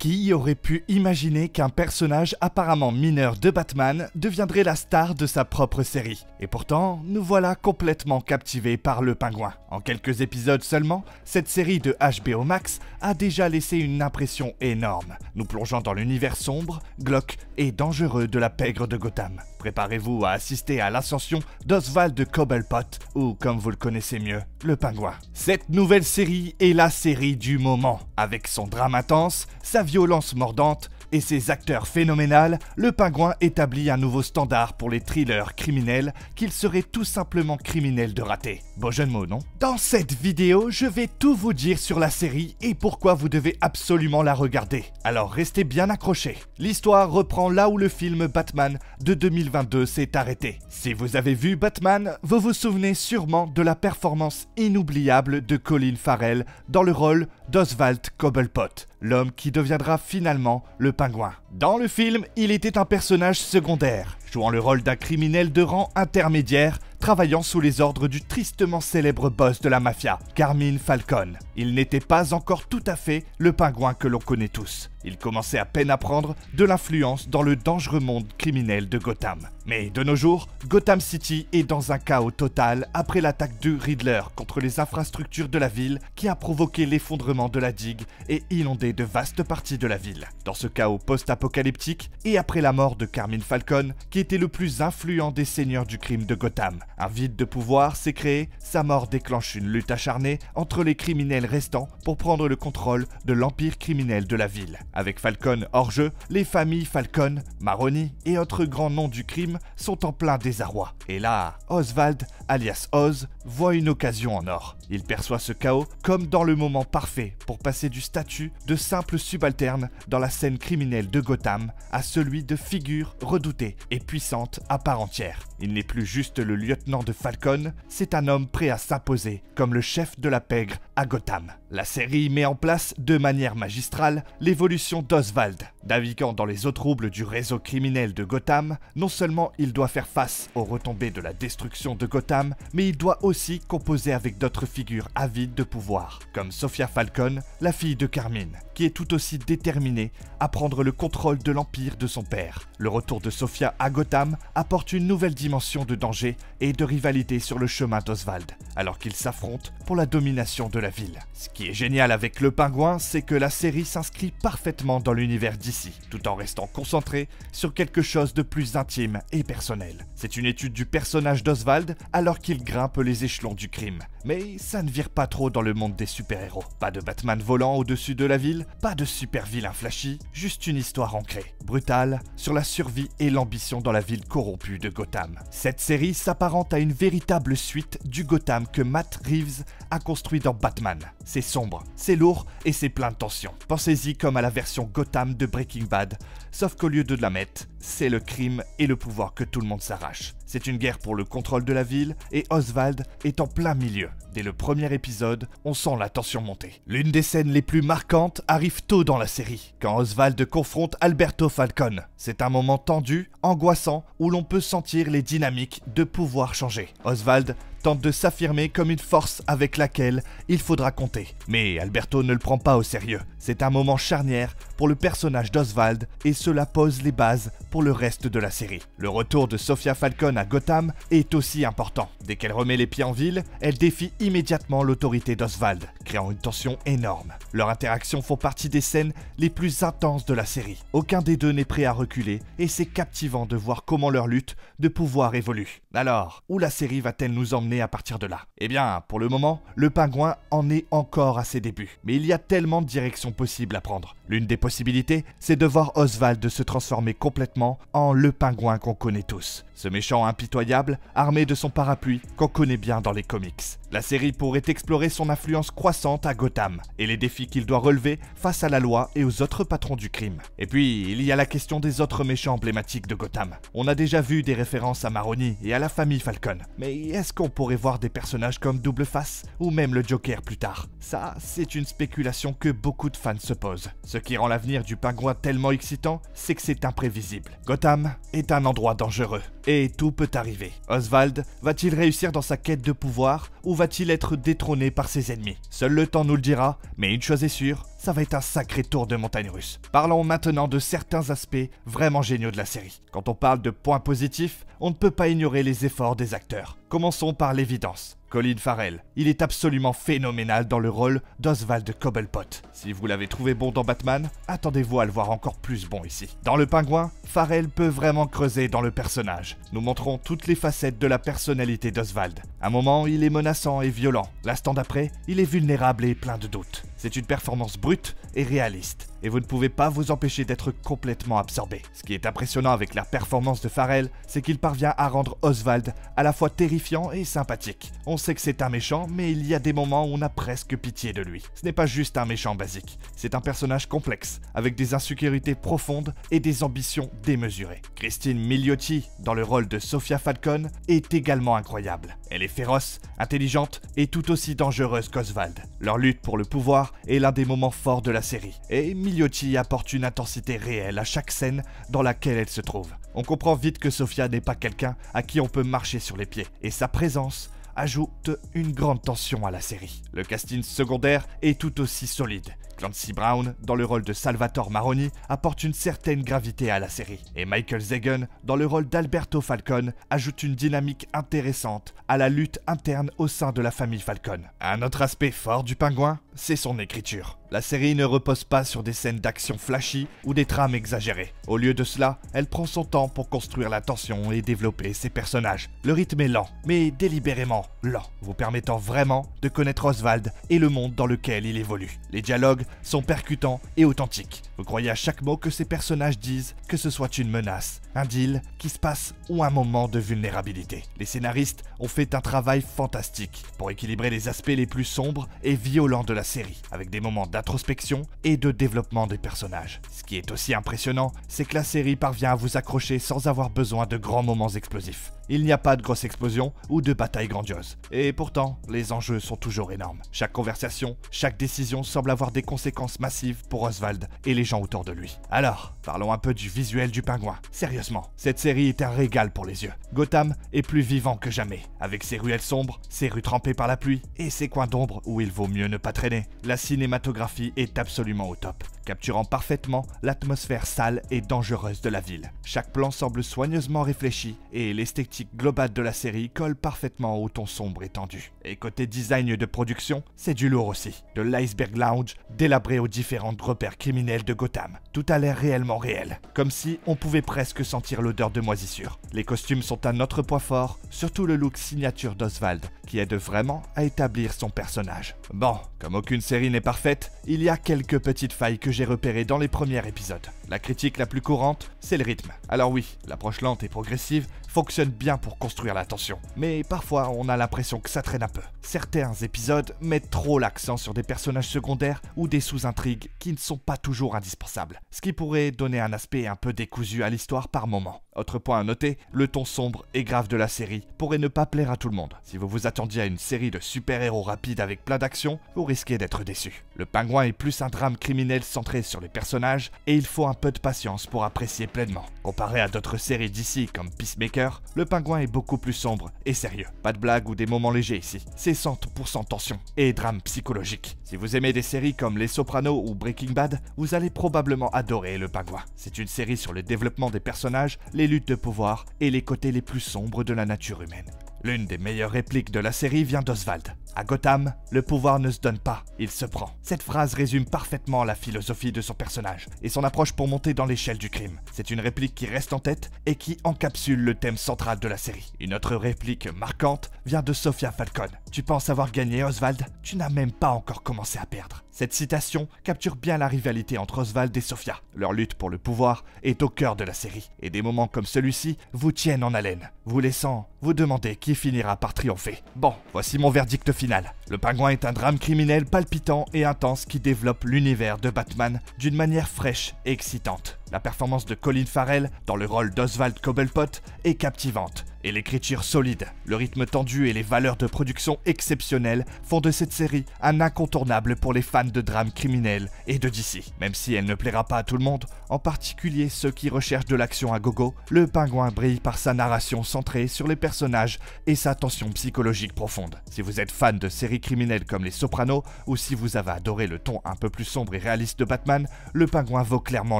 Qui aurait pu imaginer qu'un personnage apparemment mineur de Batman deviendrait la star de sa propre série? Et pourtant, nous voilà complètement captivés par le Pingouin. En quelques épisodes seulement, cette série de HBO Max a déjà laissé une impression énorme, nous plongeant dans l'univers sombre, glauque et dangereux de la pègre de Gotham. Préparez-vous à assister à l'ascension d'Oswald Cobblepot, ou comme vous le connaissez mieux, le Pingouin. Cette nouvelle série est la série du moment. Avec son drame intense, sa violence mordante et ses acteurs phénoménaux, le Pingouin établit un nouveau standard pour les thrillers criminels qu'il serait tout simplement criminel de rater. Beau jeu de mots, non? Dans cette vidéo, je vais tout vous dire sur la série et pourquoi vous devez absolument la regarder. Alors restez bien accrochés. L'histoire reprend là où le film Batman de 2022 s'est arrêté. Si vous avez vu Batman, vous vous souvenez sûrement de la performance inoubliable de Colin Farrell dans le rôle d'Oswald Cobblepot, l'homme qui deviendra finalement le Pingouin. Dans le film, il était un personnage secondaire, jouant le rôle d'un criminel de rang intermédiaire, travaillant sous les ordres du tristement célèbre boss de la mafia, Carmine Falcone. Il n'était pas encore tout à fait le Pingouin que l'on connaît tous. Il commençait à peine à prendre de l'influence dans le dangereux monde criminel de Gotham. Mais de nos jours, Gotham City est dans un chaos total après l'attaque du Riddler contre les infrastructures de la ville qui a provoqué l'effondrement de la digue et inondé de vastes parties de la ville. Dans ce chaos post-apocalyptique et après la mort de Carmine Falcone, qui était le plus influent des seigneurs du crime de Gotham, un vide de pouvoir s'est créé, sa mort déclenche une lutte acharnée entre les criminels restants pour prendre le contrôle de l'empire criminel de la ville. Avec Falcone hors jeu, les familles Falcone, Maroni et autres grands noms du crime sont en plein désarroi. Et là, Oswald, alias Oz, voit une occasion en or. Il perçoit ce chaos comme dans le moment parfait pour passer du statut de simple subalterne dans la scène criminelle de Gotham à celui de figure redoutée et puissante à part entière. Il n'est plus juste le lieutenant de Falcone, c'est un homme prêt à s'imposer comme le chef de la pègre à Gotham. La série met en place de manière magistrale l'évolution d'Oswald. Naviguant dans les eaux troubles du réseau criminel de Gotham, non seulement il doit faire face aux retombées de la destruction de Gotham, mais il doit aussi composer avec d'autres figures avides de pouvoir, comme Sophia Falcone, la fille de Carmine, qui est tout aussi déterminée à prendre le contrôle de l'empire de son père. Le retour de Sophia à Gotham apporte une nouvelle dimension de danger et de rivalité sur le chemin d'Oswald, alors qu'ils s'affrontent pour la domination de la ville. Ce qui est génial avec le Pingouin, c'est que la série s'inscrit parfaitement dans l'univers d'ici, tout en restant concentrée sur quelque chose de plus intime et personnel. C'est une étude du personnage d'Oswald alors qu'il grimpe les échelons du crime. Mais ça ne vire pas trop dans le monde des super-héros. Pas de Batman volant au-dessus de la ville, pas de super-vilain flashy, juste une histoire ancrée, brutale, sur la survie et l'ambition dans la ville corrompue de Gotham. Cette série s'apparente à une véritable suite du Gotham que Matt Reeves a construit dans Batman. C'est sombre, c'est lourd et c'est plein de tension. Pensez-y comme à la version Gotham de Breaking Bad, sauf qu'au lieu de la mettre, c'est le crime et le pouvoir que tout le monde s'arrache. C'est une guerre pour le contrôle de la ville et Oswald est en plein milieu. Dès le premier épisode, on sent la tension monter. L'une des scènes les plus marquantes arrive tôt dans la série, quand Oswald confronte Alberto Falcone. C'est un moment tendu, angoissant, où l'on peut sentir les dynamiques de pouvoir changer. Oswald tente de s'affirmer comme une force avec laquelle il faudra compter. Mais Alberto ne le prend pas au sérieux. C'est un moment charnière pour le personnage d'Oswald et cela pose les bases pour le reste de la série. Le retour de Sophia Falcone à Gotham est aussi important. Dès qu'elle remet les pieds en ville, elle défie immédiatement l'autorité d'Oswald, créant une tension énorme. Leurs interactions font partie des scènes les plus intenses de la série. Aucun des deux n'est prêt à reculer et c'est captivant de voir comment leur lutte de pouvoir évolue. Alors, où la série va-t-elle nous emmener à partir de là? Eh bien, pour le moment, le Pingouin en est encore à ses débuts. Mais il y a tellement de directions possibles à prendre. L'une des possibilités, c'est de voir Oswald se transformer complètement en le Pingouin qu'on connaît tous. Ce méchant impitoyable, armé de son parapluie qu'on connaît bien dans les comics. La série pourrait explorer son influence croissante à Gotham et les défis qu'il doit relever face à la loi et aux autres patrons du crime. Et puis, il y a la question des autres méchants emblématiques de Gotham. On a déjà vu des références à Maroni et à la famille Falcone. Mais est-ce qu'on pourrait voir des personnages comme Double Face ou même le Joker plus tard? Ça, c'est une spéculation que beaucoup de fans se posent. Ce qui rend l'avenir du pingouin tellement excitant, c'est que c'est imprévisible. Gotham est un endroit dangereux, et tout peut arriver. Oswald va-t-il réussir dans sa quête de pouvoir, ou va-t-il être détrôné par ses ennemis? Seul le temps nous le dira, mais une chose est sûre, ça va être un sacré tour de montagne russe. Parlons maintenant de certains aspects vraiment géniaux de la série. Quand on parle de points positifs, on ne peut pas ignorer les efforts des acteurs. Commençons par l'évidence. Colin Farrell, il est absolument phénoménal dans le rôle d'Oswald Cobblepot. Si vous l'avez trouvé bon dans Batman, attendez-vous à le voir encore plus bon ici. Dans Le Pingouin, Farrell peut vraiment creuser dans le personnage. Nous montrons toutes les facettes de la personnalité d'Oswald. Un moment, il est menaçant et violent. L'instant d'après, il est vulnérable et plein de doutes. C'est une performance brute et réaliste, et vous ne pouvez pas vous empêcher d'être complètement absorbé. Ce qui est impressionnant avec la performance de Farrell, c'est qu'il parvient à rendre Oswald à la fois terrifiant et sympathique. On sait que c'est un méchant, mais il y a des moments où on a presque pitié de lui. Ce n'est pas juste un méchant basique, c'est un personnage complexe, avec des insécurités profondes et des ambitions démesurées. Christine Milioti, dans le rôle de Sophia Falcone, est également incroyable. Elle est féroce, intelligente et tout aussi dangereuse qu'Oswald. Leur lutte pour le pouvoir est l'un des moments forts de la série, et Milioti apporte une intensité réelle à chaque scène dans laquelle elle se trouve. On comprend vite que Sophia n'est pas quelqu'un à qui on peut marcher sur les pieds, et sa présence ajoute une grande tension à la série. Le casting secondaire est tout aussi solide. Clancy Brown, dans le rôle de Salvatore Maroni, apporte une certaine gravité à la série. Et Michael Zagan, dans le rôle d'Alberto Falcone, ajoute une dynamique intéressante à la lutte interne au sein de la famille Falcone. Un autre aspect fort du Pingouin, c'est son écriture. La série ne repose pas sur des scènes d'action flashy ou des trames exagérées. Au lieu de cela, elle prend son temps pour construire la tension et développer ses personnages. Le rythme est lent, mais délibérément lent, vous permettant vraiment de connaître Oswald et le monde dans lequel il évolue. Les dialogues sont percutants et authentiques. Vous croyez à chaque mot que ces personnages disent, que ce soit une menace, un deal qui se passe ou un moment de vulnérabilité. Les scénaristes ont fait un travail fantastique pour équilibrer les aspects les plus sombres et violents de la série, avec des moments d'introspection et de développement des personnages. Ce qui est aussi impressionnant, c'est que la série parvient à vous accrocher sans avoir besoin de grands moments explosifs. Il n'y a pas de grosses explosions ou de batailles grandioses. Et pourtant, les enjeux sont toujours énormes. Chaque conversation, chaque décision semble avoir des conséquences massives pour Oswald et les gens autour de lui. Alors, parlons un peu du visuel du Pingouin. Sérieusement, cette série est un régal pour les yeux. Gotham est plus vivant que jamais, avec ses ruelles sombres, ses rues trempées par la pluie et ses coins d'ombre où il vaut mieux ne pas traîner. La cinématographie est absolument au top, capturant parfaitement l'atmosphère sale et dangereuse de la ville. Chaque plan semble soigneusement réfléchi et l'esthétique globale de la série colle parfaitement au ton sombre et tendu. Et côté design de production, c'est du lourd aussi. De l'Iceberg Lounge délabré aux différents repères criminels de Gotham. Tout a l'air réellement réel, comme si on pouvait presque sentir l'odeur de moisissure. Les costumes sont un autre point fort, surtout le look signature d'Oswald, qui aide vraiment à établir son personnage. Bon, comme aucune série n'est parfaite, il y a quelques petites failles que j'ai repérées dans les premiers épisodes. La critique la plus courante, c'est le rythme. Alors oui, l'approche lente et progressive fonctionne bien pour construire la tension, mais parfois on a l'impression que ça traîne un peu. Certains épisodes mettent trop l'accent sur des personnages secondaires ou des sous-intrigues qui ne sont pas toujours indispensables, ce qui pourrait donner un aspect un peu décousu à l'histoire par moment. Autre point à noter, le ton sombre et grave de la série pourrait ne pas plaire à tout le monde. Si vous vous attendiez à une série de super-héros rapides avec plein d'action, vous risquez d'être déçu. Le Pingouin est plus un drame criminel centré sur les personnages et il faut un peu de patience pour apprécier pleinement. Comparé à d'autres séries d'ici comme Peacemaker, le Pingouin est beaucoup plus sombre et sérieux. Pas de blagues ou des moments légers ici, c'est 100% tension et drame psychologique. Si vous aimez des séries comme Les Sopranos ou Breaking Bad, vous allez probablement adorer le Pingouin. C'est une série sur le développement des personnages, les luttes de pouvoir et les côtés les plus sombres de la nature humaine. L'une des meilleures répliques de la série vient d'Oswald. À Gotham, le pouvoir ne se donne pas, il se prend. Cette phrase résume parfaitement la philosophie de son personnage et son approche pour monter dans l'échelle du crime. C'est une réplique qui reste en tête et qui encapsule le thème central de la série. Une autre réplique marquante vient de Sophia Falcone. Tu penses avoir gagné, Oswald? Tu n'as même pas encore commencé à perdre. Cette citation capture bien la rivalité entre Oswald et Sophia. Leur lutte pour le pouvoir est au cœur de la série et des moments comme celui-ci vous tiennent en haleine, vous laissant vous demander qui finira par triompher. Bon, voici mon verdict final. Le Pingouin est un drame criminel palpitant et intense qui développe l'univers de Batman d'une manière fraîche et excitante. La performance de Colin Farrell dans le rôle d'Oswald Cobblepot est captivante et l'écriture solide, le rythme tendu et les valeurs de production exceptionnelles font de cette série un incontournable pour les fans de drames criminels et de DC. Même si elle ne plaira pas à tout le monde, en particulier ceux qui recherchent de l'action à gogo, Le Pingouin brille par sa narration centrée sur les personnages et sa tension psychologique profonde. Si vous êtes fan de séries criminelles comme Les Sopranos, ou si vous avez adoré le ton un peu plus sombre et réaliste de Batman, Le Pingouin vaut clairement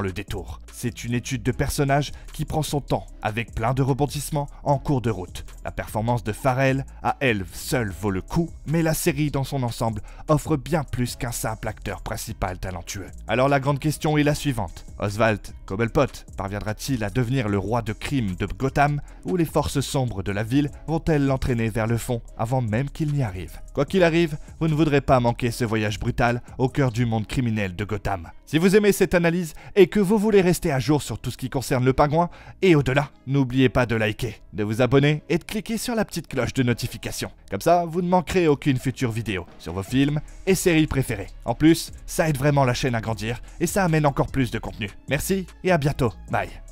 le détour. C'est une étude de personnages qui prend son temps, avec plein de rebondissements en cours de route. La performance de Farrell, à elle seule, vaut le coup, mais la série dans son ensemble offre bien plus qu'un simple acteur principal talentueux. Alors la grande question est la suivante. Oswald Cobblepot parviendra-t-il à devenir le roi de crime de Gotham, ou les forces sombres de la ville vont-elles l'entraîner vers le fond avant même qu'il n'y arrive? Quoi qu'il arrive, vous ne voudrez pas manquer ce voyage brutal au cœur du monde criminel de Gotham. Si vous aimez cette analyse et que vous voulez rester à jour sur tout ce qui concerne Le Pingouin et au-delà, n'oubliez pas de liker, de vous abonner et de cliquer sur la petite cloche de notification. Comme ça, vous ne manquerez aucune future vidéo sur vos films et séries préférées. En plus, ça aide vraiment la chaîne à grandir et ça amène encore plus de contenu. Merci et à bientôt. Bye.